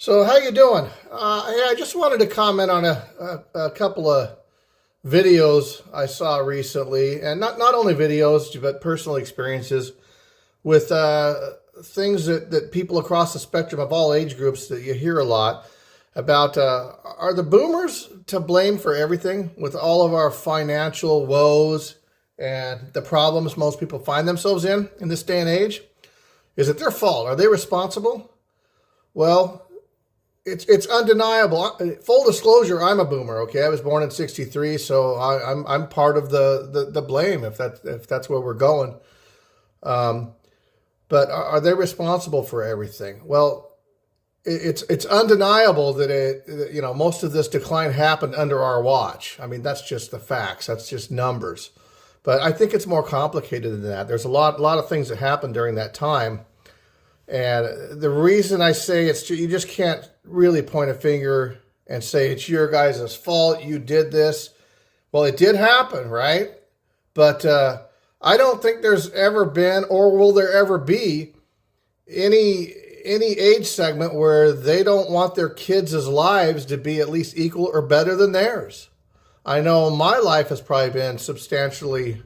So how you doing? Hey, I just wanted to comment on a couple of videos I saw recently, and not only videos but personal experiences with things that people across the spectrum of all age groups that you hear a lot about. Are the boomers to blame for everything with all of our financial woes and the problems most people find themselves in this day and age? Is it their fault? Are they responsible? Well, it's undeniable. Full disclosure, I'm a boomer. Okay, I was born in '63, so I'm part of the blame if that's where we're going. But are they responsible for everything? Well, it's undeniable that most of this decline happened under our watch. I mean, that's just the facts. That's just numbers. But I think it's more complicated than that. There's a lot of things that happened during that time. And the reason I say you just can't really point a finger and say it's your guys' fault, you did this. Well, it did happen, right? But I don't think there's ever been, or will there ever be, any age segment where they don't want their kids' lives to be at least equal or better than theirs. I know my life has probably been substantially,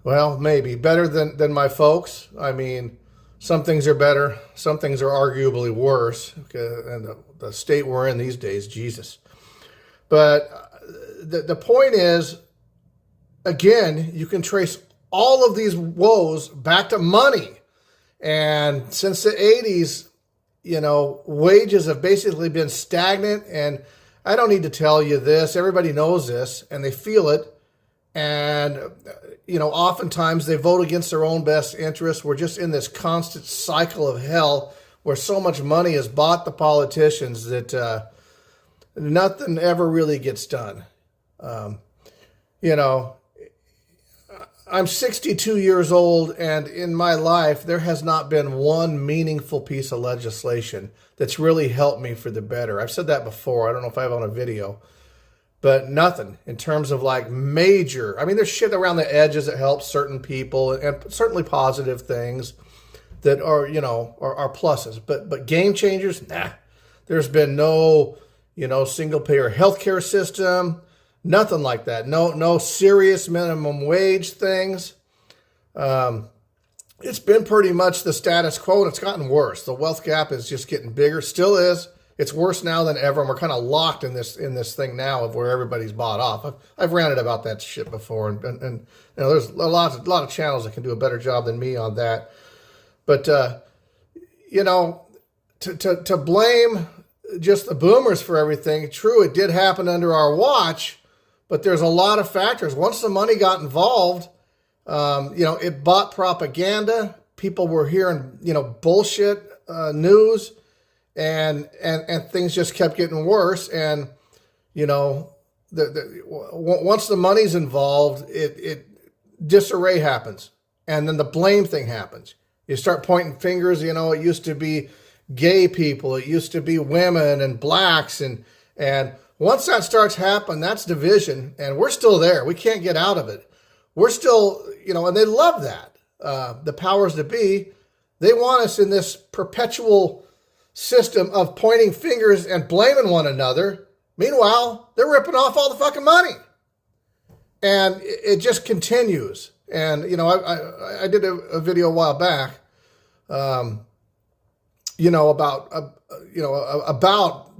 well, maybe better than my folks. I mean, some things are better. Some things are arguably worse. And the state we're in these days, Jesus. But the point is, again, you can trace all of these woes back to money. And since the 80s, wages have basically been stagnant. And I don't need to tell you this. Everybody knows this, and they feel it. And oftentimes they vote against their own best interests. We're just in this constant cycle of hell where so much money has bought the politicians that nothing ever really gets done. I'm 62 years old, and in my life, there has not been one meaningful piece of legislation that's really helped me for the better. I've said that before. I don't know if I have on a video. But nothing in terms of like major. I mean, there's shit around the edges that helps certain people, and certainly positive things that are pluses. But game changers, nah. There's been no single payer healthcare system, nothing like that. No serious minimum wage things. It's been pretty much the status quo, and it's gotten worse. The wealth gap is just getting bigger. Still is. It's worse now than ever, and we're kind of locked in this thing now of where everybody's bought off. I've ranted about that shit before, and there's a lot of channels that can do a better job than me on that. But to blame just the boomers for everything, true, it did happen under our watch, but there's a lot of factors. Once the money got involved, it bought propaganda. People were hearing bullshit news. And things just kept getting worse. And, once the money's involved, it disarray happens. And then the blame thing happens. You start pointing fingers, it used to be gay people. It used to be women and blacks. And once that starts happening, that's division. And we're still there. We can't get out of it. We're still, and they love that. The powers that be, they want us in this perpetual system of pointing fingers and blaming one another. Meanwhile, they're ripping off all the fucking money. And it just continues. And, I did a video a while back, about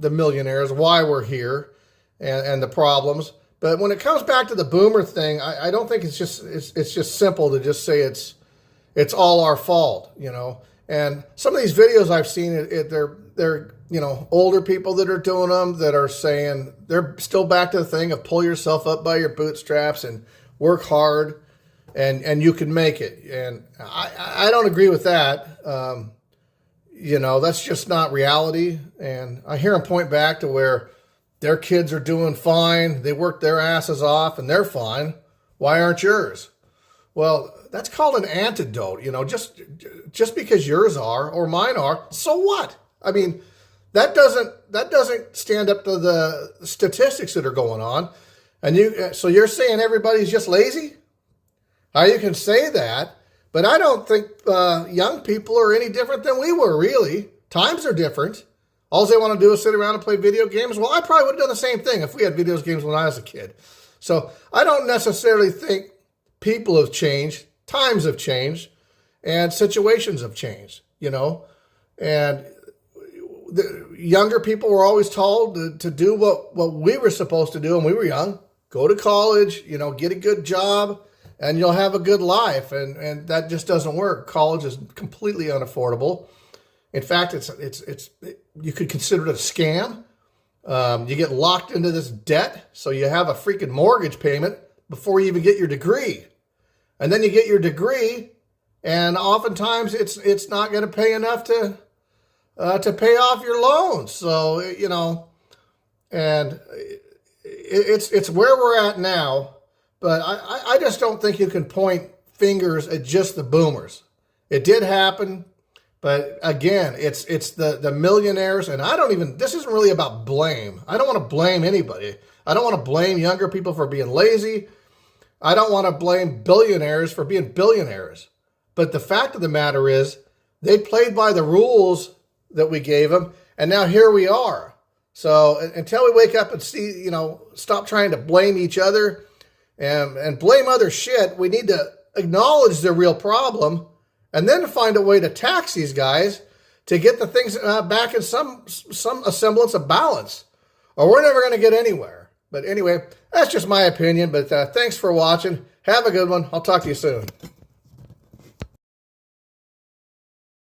the millionaires, why we're here and the problems. But when it comes back to the boomer thing, I don't think it's just simple to just say it's all our fault, And some of these videos I've seen, they're older people that are doing them that are saying they're still back to the thing of pull yourself up by your bootstraps and work hard and you can make it. And I don't agree with that. That's just not reality. And I hear them point back to where their kids are doing fine. They work their asses off and they're fine. Why aren't yours? Well, that's called an anecdote. Just because yours are or mine are, so what? I mean, that doesn't stand up to the statistics that are going on. And so you're saying everybody's just lazy? You can say that, but I don't think young people are any different than we were. Really, times are different. All they want to do is sit around and play video games. Well, I probably would have done the same thing if we had video games when I was a kid. So I don't necessarily think people have changed, times have changed, and situations have changed, you know. And the younger people were always told to do what we were supposed to do when we were young. Go to college, you know, get a good job, and you'll have a good life. And that just doesn't work. College is completely unaffordable. In fact, you could consider it a scam. You get locked into this debt, so you have a freaking mortgage payment before you even get your degree. And then you get your degree, and oftentimes it's not going to pay enough to pay off your loans. So, you know, and it's where we're at now. But I just don't think you can point fingers at just the boomers. It did happen. But again, it's the millionaires, and this isn't really about blame. I don't want to blame anybody. I don't want to blame younger people for being lazy. I don't want to blame billionaires for being billionaires. But the fact of the matter is, they played by the rules that we gave them, and now here we are. So until we wake up and see, you know, stop trying to blame each other and blame other shit, we need to acknowledge the real problem, and then find a way to tax these guys to get the things back in some semblance of balance, or we're never going to get anywhere. But anyway, that's just my opinion. But thanks for watching. Have a good one. I'll talk to you soon.